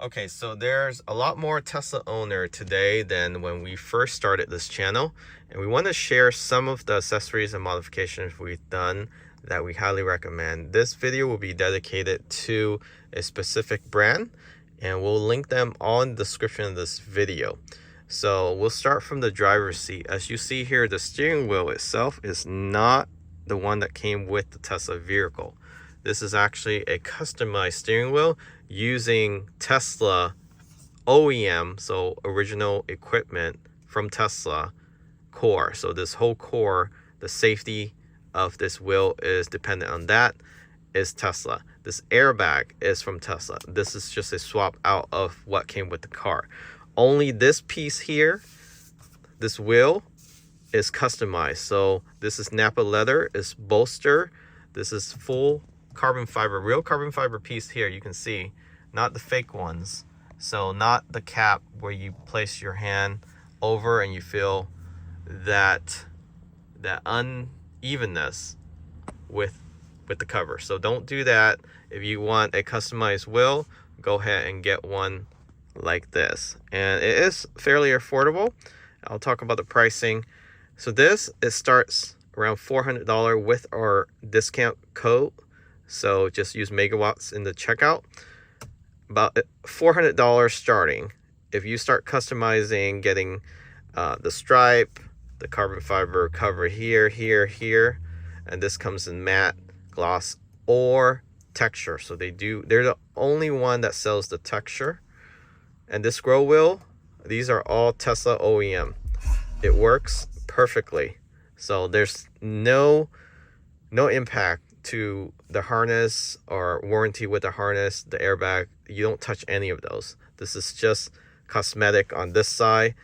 Okay, so there's a lot more Tesla owner today than when we first started this channel, and we want to share some of the accessories and modifications we've done that we highly recommend. This video will be dedicated to a specific brand, and we'll link them all in the description of this video. So we'll start from the driver's seat. As you see here, the steering wheel itself is not the one that came with the Tesla vehicle. This is actually a customized steering wheel using Tesla OEM, so original equipment from Tesla core. So this whole core, the safety of this wheel is dependent on that, is Tesla. This airbag is from Tesla. This is just a swap out of what came with the car. Only this piece here, this wheel, is customized. So this is Napa leather, is bolster. This is full carbon fiber, real carbon fiber piece here. You can see, not the fake ones. So not the cap where you place your hand over and you feel that unevenness with the cover. So don't do that. If you want a customized wheel, go ahead and get one like this. And it is fairly affordable. I'll talk about the pricing. So it starts around $400 with our discount code. So just use megawatts in the checkout. About $400 starting. If you start customizing, getting the stripe, the carbon fiber cover here, and this comes in matte, gloss, or texture. So they're the only one that sells the texture. And this scroll wheel, these are all Tesla OEM. It works perfectly. So there's no impact to the harness or warranty with the harness, the airbag. You don't touch any of those. This is just cosmetic on this side.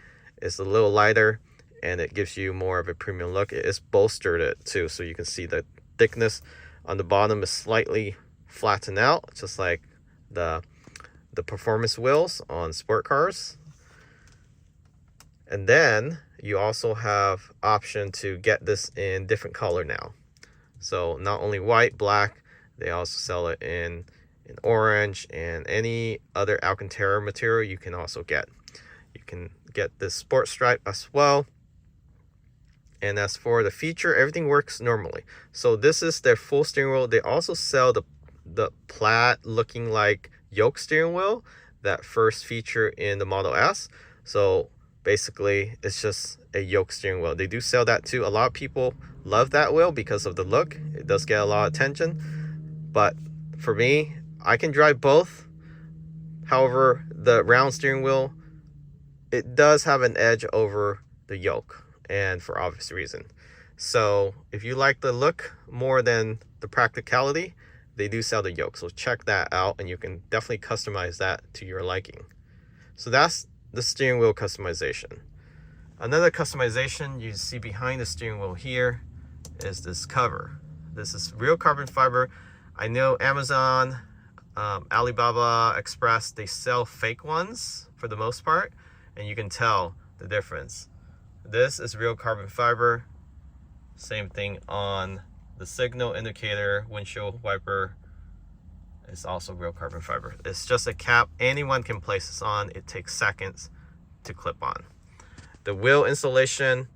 It's a little lighter and it gives you more of a premium look. It is bolstered it too, so you can see the thickness on the bottom is slightly flattened out, just like the performance wheels on sport cars. And then you also have option to get this in different color now. So not only white, black, they also sell it in orange and any other Alcantara material you can also get. You can get this sport stripe as well. And as for the feature, everything works normally. So this is their full steering wheel. They also sell the plaid looking like yoke steering wheel that first feature in the Model S. So basically it's just a yoke steering wheel. They do sell that too. A lot of people love that wheel because of the look. It does get a lot of attention, but for me, I can drive both. However, the round steering wheel, it does have an edge over the yoke, and for obvious reason. So if you like the look more than the practicality, they do sell the yoke. So check that out and you can definitely customize that to your liking. So that's the steering wheel customization. Another customization you see behind the steering wheel here is this cover. This is real carbon fiber. I know Amazon, Alibaba Express, they sell fake ones for the most part, and you can tell the difference. This is real carbon fiber. Same thing on the signal indicator, windshield wiper. It's also real carbon fiber. It's just a cap. Anyone can place this on. It takes seconds to clip on. The wheel installation,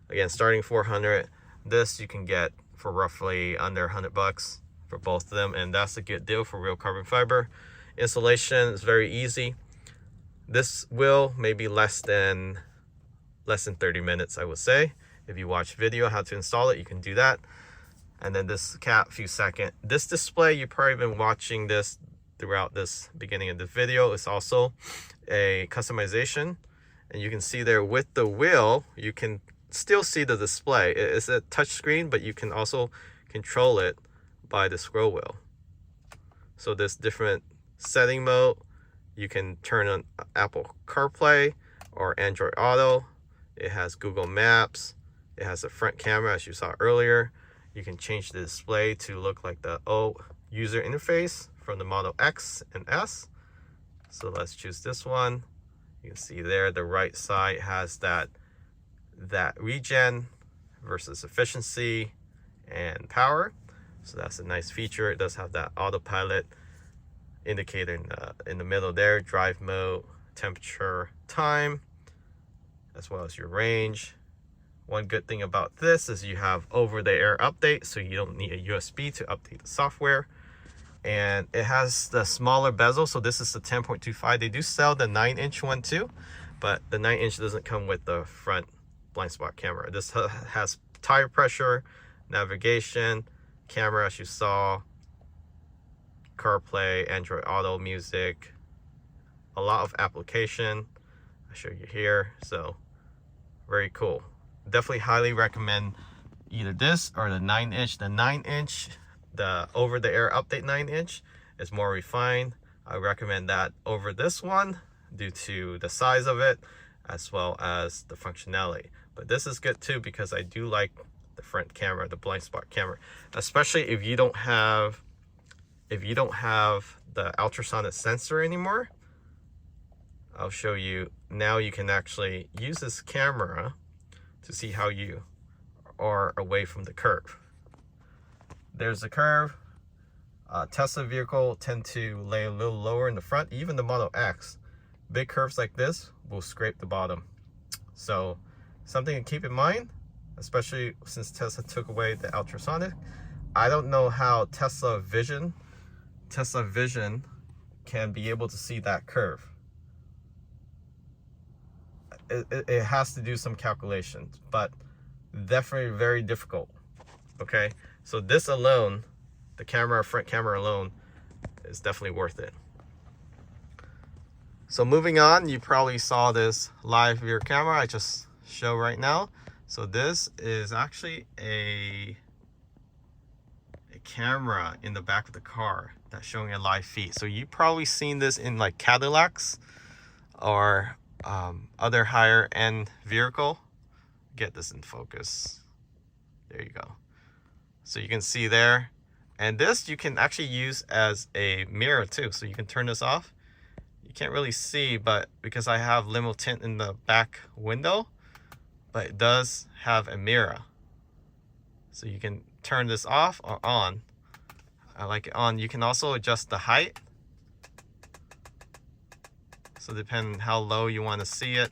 again, starting $400. This you can get for roughly under $100 for both of them, and that's a good deal for real carbon fiber. Installation is very easy. This wheel may be less than 30 minutes, I would say. If you watch video how to install it, you can do that. And then this cap, few seconds. This display, you've probably been watching this throughout this beginning of the video. It's also a customization. And you can see there with the wheel, you can still see the display. It's a touch screen, but you can also control it by the scroll wheel. So there's different setting mode. You can turn on Apple CarPlay or Android Auto. It has Google Maps. It has a front camera, as you saw earlier. You can change the display to look like the old user interface from the Model X and S. So let's choose this one. You can see there the right side has that regen versus efficiency and power. So that's a nice feature. It does have that autopilot indicator in the middle there, drive mode, temperature, time, as well as your range. One good thing about this is you have over-the-air update, so you don't need a USB to update the software. And it has the smaller bezel, so this is the 10.25. They do sell the 9-inch one too, but the 9-inch doesn't come with the front blind spot camera. This has tire pressure, navigation, camera as you saw, CarPlay, Android Auto, music, a lot of application. I show you here, so very cool. Definitely highly recommend either this or the 9-inch. The 9-inch, the over-the-air update 9-inch is more refined. I recommend that over this one due to the size of it as well as the functionality. But this is good too because I do like the front camera, the blind spot camera, especially if you don't have the ultrasonic sensor anymore. I'll show you now. You can actually use this camera to see how you are away from the curve. There's a curve. Tesla vehicle tend to lay a little lower in the front. Even the Model X, big curves like this will scrape the bottom. So something to keep in mind, especially since Tesla took away the ultrasonic. I don't know how Tesla Vision can be able to see that curve. It has to do some calculations, but definitely very difficult. Okay, so this alone, the camera, front camera alone, is definitely worth it. So moving on, you probably saw this live rear camera I just show right now. So this is actually a camera in the back of the car that's showing a live feed. So you've probably seen this in like Cadillacs or other higher end vehicle. Get this in focus. There you go. So you can see there. And this you can actually use as a mirror too. So you can turn this off. You can't really see, but because I have limo tint in the back window, but it does have a mirror. So you can turn this off or on. I like it on. You can also adjust the height. So depending how low you want to see it.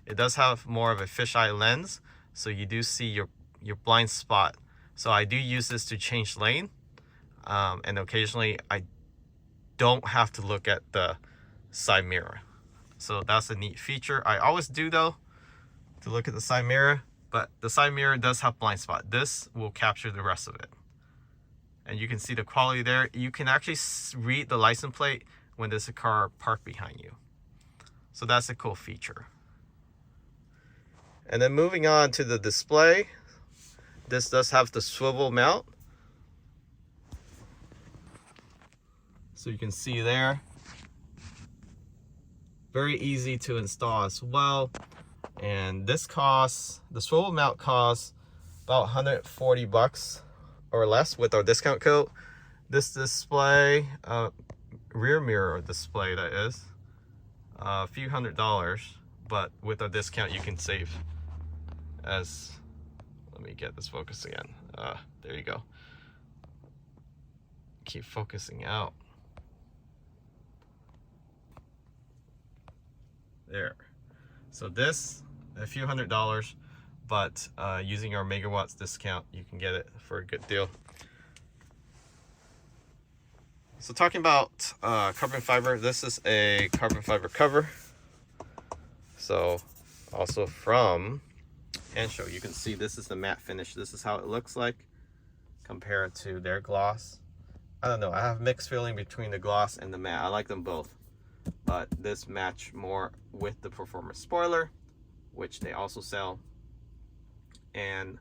It does have more of a fisheye lens, so you do see your blind spot. So I do use this to change lane, and occasionally I don't have to look at the side mirror. So that's a neat feature. I always do though, to look at the side mirror, but the side mirror does have blind spot. This will capture the rest of it. And you can see the quality there. You can actually read the license plate when there's a car parked behind you. So that's a cool feature. And then moving on to the display, this does have the swivel mount. So you can see there, very easy to install as well. And this costs, the swivel mount costs about 140 bucks or less with our discount code. This display, rear mirror display that is, a few $100, but with a discount you can save as, let me get this focus again. There you go. Keep focusing out. There. So this, a few $100, but using our megawatts discount, you can get it for a good deal. So talking about carbon fiber, this is a carbon fiber cover. So also from Hansshow, you can see this is the matte finish. This is how it looks like compared to their gloss. I don't know, I have mixed feeling between the gloss and the matte. I like them both, but this match more with the performance spoiler, which they also sell. And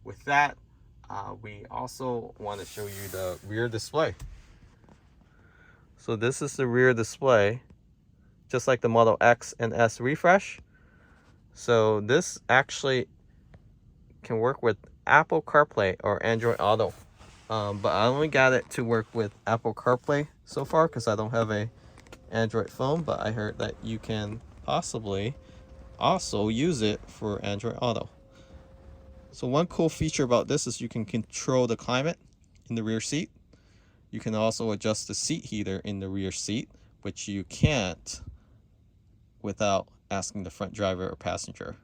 with that, we also want to show you the rear display. So this is the rear display, just like the Model X and S refresh. So this actually can work with Apple CarPlay or Android Auto. But I only got it to work with Apple CarPlay so far because I don't have a Android phone, but I heard that you can possibly also use it for Android Auto. So one cool feature about this is you can control the climate in the rear seat. You can also adjust the seat heater in the rear seat, which you can't without asking the front driver or passenger,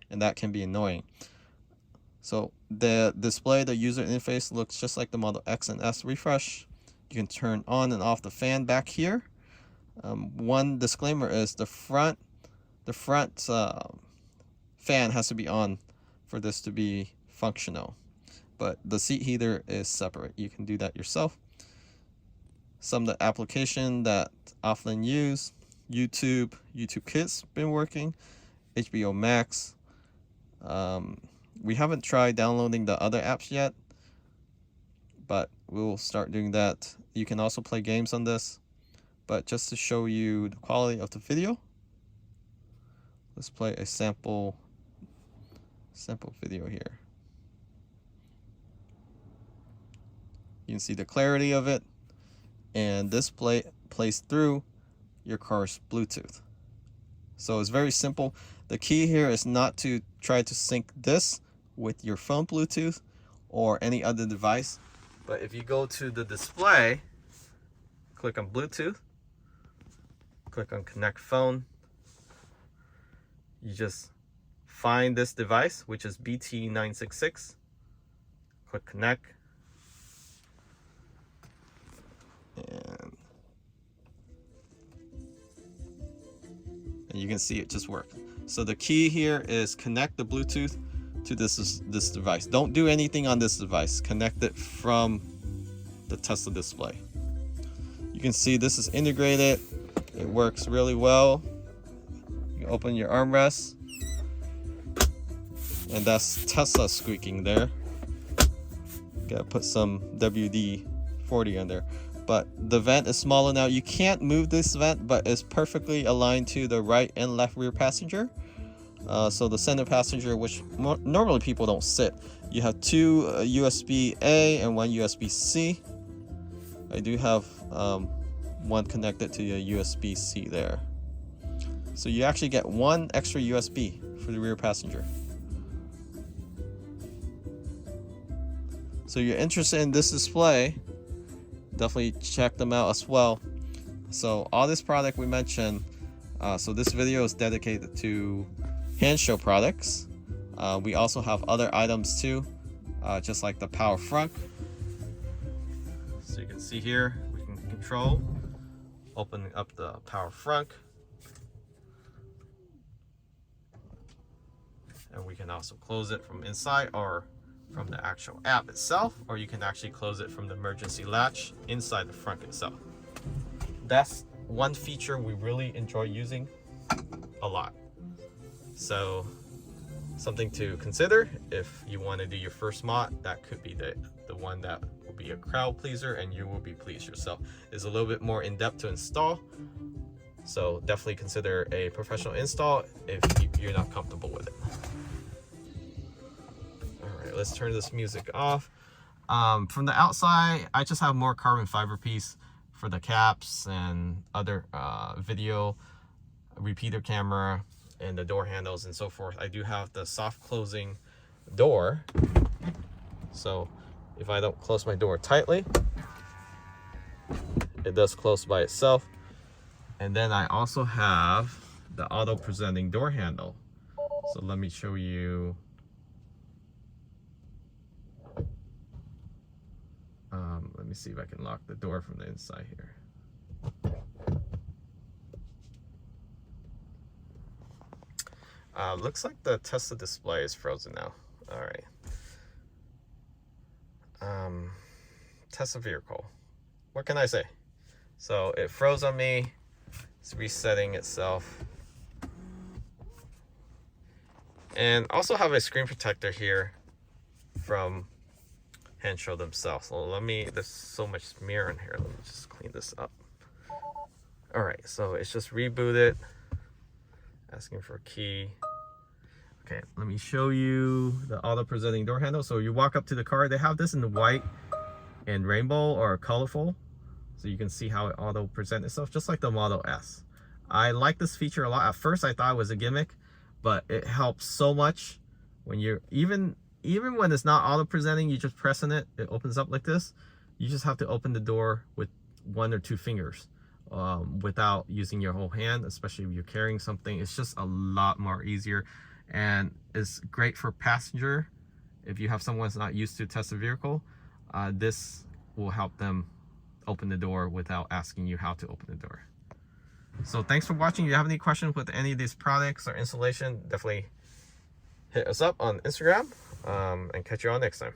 and that can be annoying. So the display, the user interface looks just like the Model X and S refresh. You can turn on and off the fan back here. One disclaimer is the front fan has to be on for this to be functional, but the seat heater is separate. You can do that yourself. Some of the application that often use, YouTube Kids been working, HBO Max. We haven't tried downloading the other apps yet, but we'll start doing that. You can also play games on this, but just to show you the quality of the video, let's play a sample video here. You can see the clarity of it, and this plays through your car's Bluetooth. So it's very simple. The key here is not to try to sync this with your phone Bluetooth or any other device, but if you go to the display, click on Bluetooth, click on connect phone, you just find this device, which is BT966, click connect, and you can see it just worked. So the key here is connect the Bluetooth to this device. Don't do anything on this device. Connect it from the Tesla display. You can see this is integrated. It works really well. You open your armrest, and that's Tesla squeaking there. Gotta put some WD-40 on there. But the vent is smaller now. You can't move this vent, but it's perfectly aligned to the right and left rear passenger. So the center passenger, which normally people don't sit, you have two USB-A and one USB-C. I do have one connected to a USB-C there. So you actually get one extra USB for the rear passenger. So you're interested in this display, definitely check them out as well. So all this product we mentioned, so this video is dedicated to Hansshow products. We also have other items too, just like the power frunk. So you can see here, we can control opening up the power frunk, and we can also close it from inside or from the actual app itself, or you can actually close it from the emergency latch inside the frunk itself. That's one feature we really enjoy using a lot. So something to consider if you want to do your first mod. That could be the one that will be a crowd pleaser and you will be pleased yourself. It's a little bit more in-depth to install, so definitely consider a professional install if you're not comfortable with it. Let's turn this music off. From the outside, I just have more carbon fiber piece for the caps and other video repeater camera and the door handles and so forth. I do have the soft closing door, so if I don't close my door tightly, it does close by itself. And then I also have the auto presenting door handle. So let me show you. Let me see if I can lock the door from the inside here. Looks like the Tesla display is frozen now. All right. Tesla vehicle. What can I say? So it froze on me. It's resetting itself. And also have a screen protector here from Hansshow themselves. So there's so much smear in here. Let me just clean this up. All right, so it's just rebooted, asking for a key. Okay, let me show you the auto presenting door handle. So you walk up to the car, they have this in the white and rainbow or colorful, so you can see how it auto presents itself, just like the Model S. I like this feature a lot. At first I thought it was a gimmick, but it helps so much when you're even when it's not auto presenting, you just pressing it, it opens up like this. you just have to open the door with 1 or 2 fingers without using your whole hand, especially if you're carrying something. It's just a lot more easier, and it's great for passenger. If you have someone that's not used to test a vehicle, this will help them open the door without asking you how to open the door. So thanks for watching. If you have any questions with any of these products or installation, definitely hit us up on Instagram, and catch you all next time.